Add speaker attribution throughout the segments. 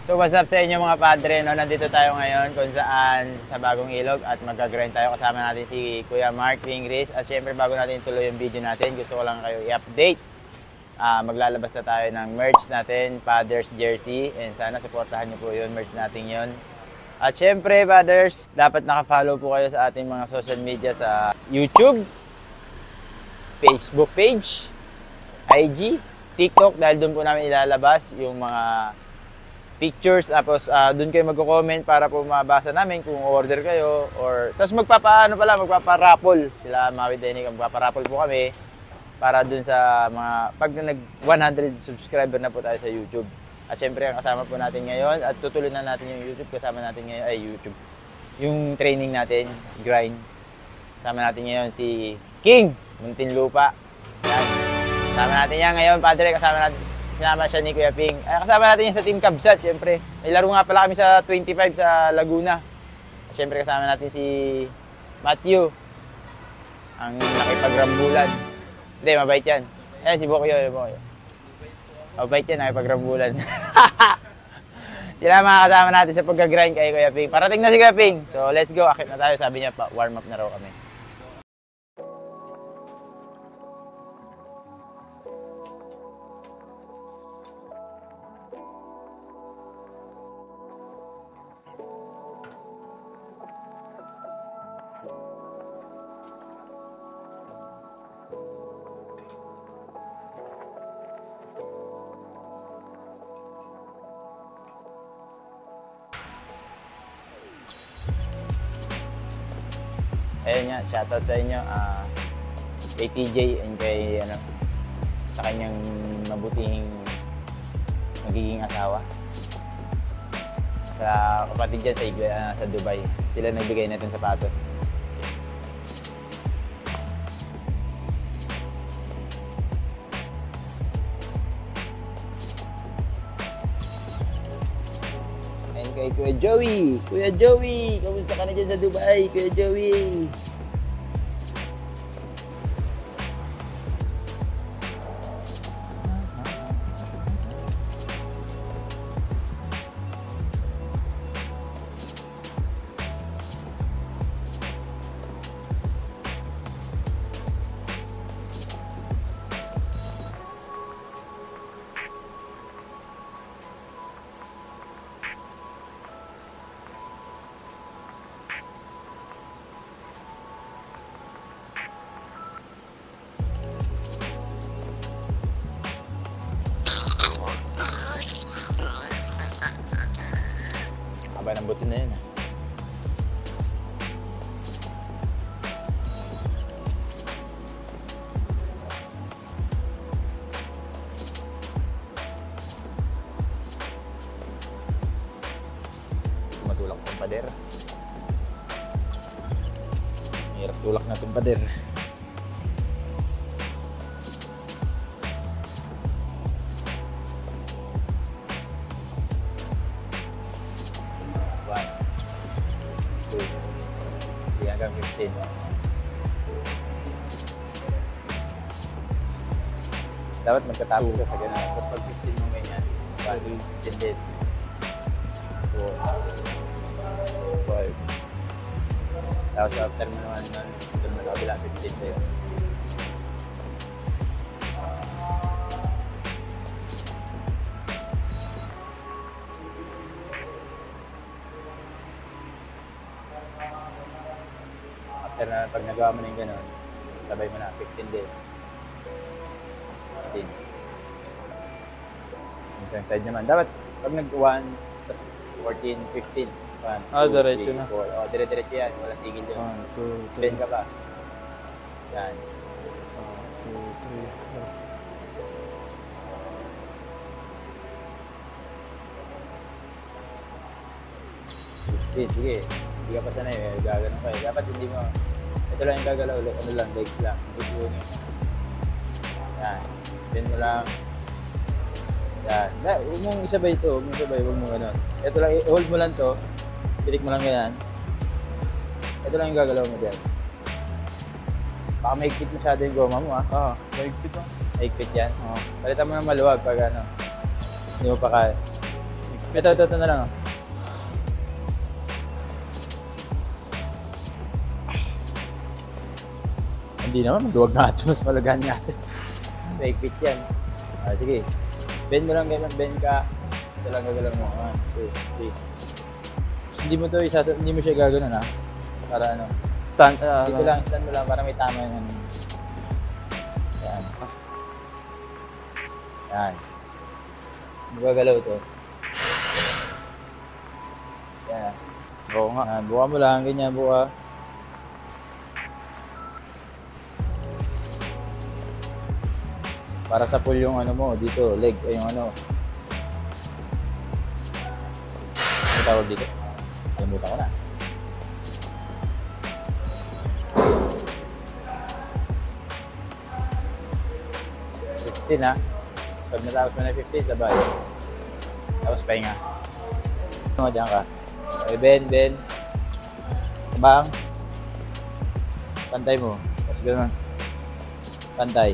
Speaker 1: So what's up sa inyo mga padre, no? Nandito tayo ngayon kung saan sa Bagong Ilog at mag-grind tayo. Kasama natin si Kuya Mark Pingris. At syempre bago natin tuloy yung video natin, gusto ko lang kayo i-update. Maglalabas na tayo ng merch natin, Fathers Jersey. And sana supportahan nyo po yun, merch natin yun. At syempre Fathers, dapat nakafollow po kayo sa ating mga social media sa YouTube, Facebook page, IG, TikTok. Dahil doon po namin ilalabas yung mga pictures, tapos doon kayo magko-comment para po mabasa namin kung order kayo or tapos magpapa-raffle sila Mawid Denik, magpapa-raffle po kami para doon sa mga pag nag 100 subscriber na po tayo sa YouTube. At syempre ang kasama po natin ngayon at tutuloy na natin yung YouTube, kasama natin ngayon ay YouTube yung training natin, grind. Kasama natin ngayon si King Muntinlupa. Yan. Kasama natin yan ngayon, padre, sinama siya ni Kuya Ping. Kasama natin yung sa Team Kabsat, syempre. May laro nga pala kami sa 25 sa Laguna. Syempre kasama natin si Matthew. Ang nakipagrambulan. Hindi, mabait yan. Ayan, si Bokyo. Mabait yan, nakipagrambulan. Sila mga kasama natin sa pagka-grind kay Kuya Ping. Parating na si Kuya Ping. So, let's go. Akit na tayo. Sabi niya pa, warm up na raw kami. Ayun nga, shoutout sa inyo kay TJ and kay sa kanyang mabutihing magiging asawa. Sa kapatid dyan sa Dubai, sila nagbigay natin sapatos. And kay Kuya Joey, kamusta ka na dyan sa Dubai, Kuya Joey? Haba ng buti na yun. Matulak ng pader. Hirap tulak na itong pader. Hanggang 15. Dapat magkatapos ka sa ganun. Tapos pag 15 mo ganyan, 15 din. 4, 5. Tapos after mo naman doon mo nakabila 15 tayo. After na pag nagawa mo na yung gano'n, sabay mo na 15 din. 15. Yung isang side naman. Dapat pag nag-1, tapos 14, 15.
Speaker 2: Diretso na.
Speaker 1: 4. O, dire-diretso yan. Walang tigil yun.
Speaker 2: 1, 2, 3.
Speaker 1: Bend ka pa. Yan. 1, 2, 3, 4. Sige. Hindi ka pa sanay. Gaganon ka eh. Dapat hindi mo... Ito lang yung gagalaw. Ano lang, legs lang. Hindi po yun. Yan. Bend mo lang. Yan. Huwag mong isabay ito. Huwag mong isabay. Huwag mong gano'n. Ito lang. Hold mo lang to. Pilik mo lang ganyan. Ito lang yung gagalaw mo dyan. Baka maigpit masyado yung goma mo, ha?
Speaker 2: Maigpit lang.
Speaker 1: Maigpit yan? Oo. Palitan mo ng maluwag pag ano. Hindi mo pa kaya. Ito na lang, oh. Hindi naman, maluwag na ito. Mas malagaan nga ito. Maigpit yan. Sige. Bend mo lang ganyan. Bend ka. Ito lang gagalaw mo. 1, 2, 3. Hindi mo ito hindi mo siya gagawin, ha? Para ano.
Speaker 2: Stand.
Speaker 1: Dito lang, stand mo lang para may tama yung ano. Yan. Yan. Magagalaw ito. Yan.
Speaker 2: Oo nga.
Speaker 1: Yan. Buka mo lang, ganyan buka. Para sa pull yung ano mo, dito, legs, ay yung ano. Ano tawag dito? Kalimutan ko na. Ha? Pag natapos mo na 15, sabay. Tapos pahinga. Ano, dyan ka. Okay, bend. Tabang. Pantay mo. Tapos gano'n. Pantay.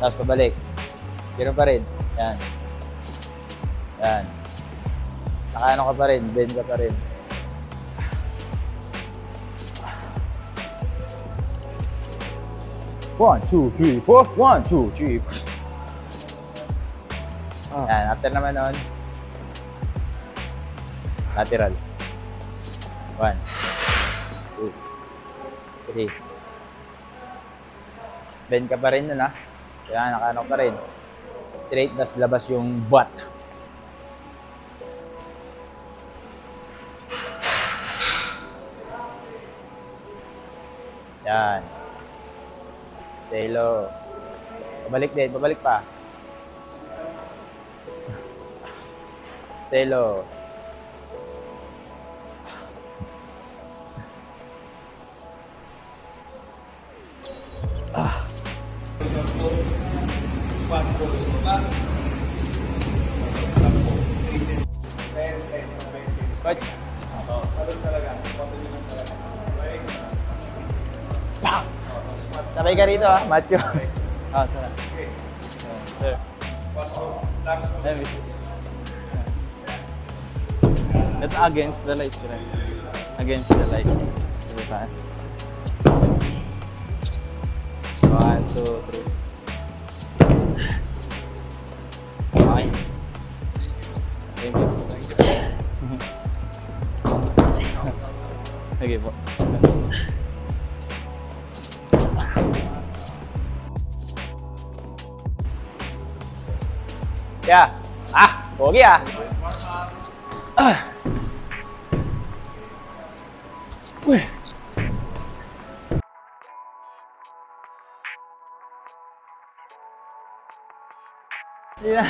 Speaker 1: Tapos pabalik. Gano'n pa rin. Yan. Nakaano ka pa rin. Bend ka pa rin. One, two, three, four. 1, 2, 3. Yan, after naman nun, lateral. 1, 2, 3. Bend ka pa rin nun, ha? Kaya nakaano pa rin. Straight, tas labas yung butt. Yan. Stay low. Pabalik din. Pabalik pa. Stay low.
Speaker 3: Squat pose ba?
Speaker 1: Coach.
Speaker 3: Talon talaga. Patuloy lang talaga.
Speaker 1: Sabay ka rito, ha? Matthew.
Speaker 2: Tara. Sir. It's against the light, right? Against the light. Sige pa. 1, 2, 3. Okay. Thank you. Sige po.
Speaker 1: Yeah. Pogi, Uy. Hindi na.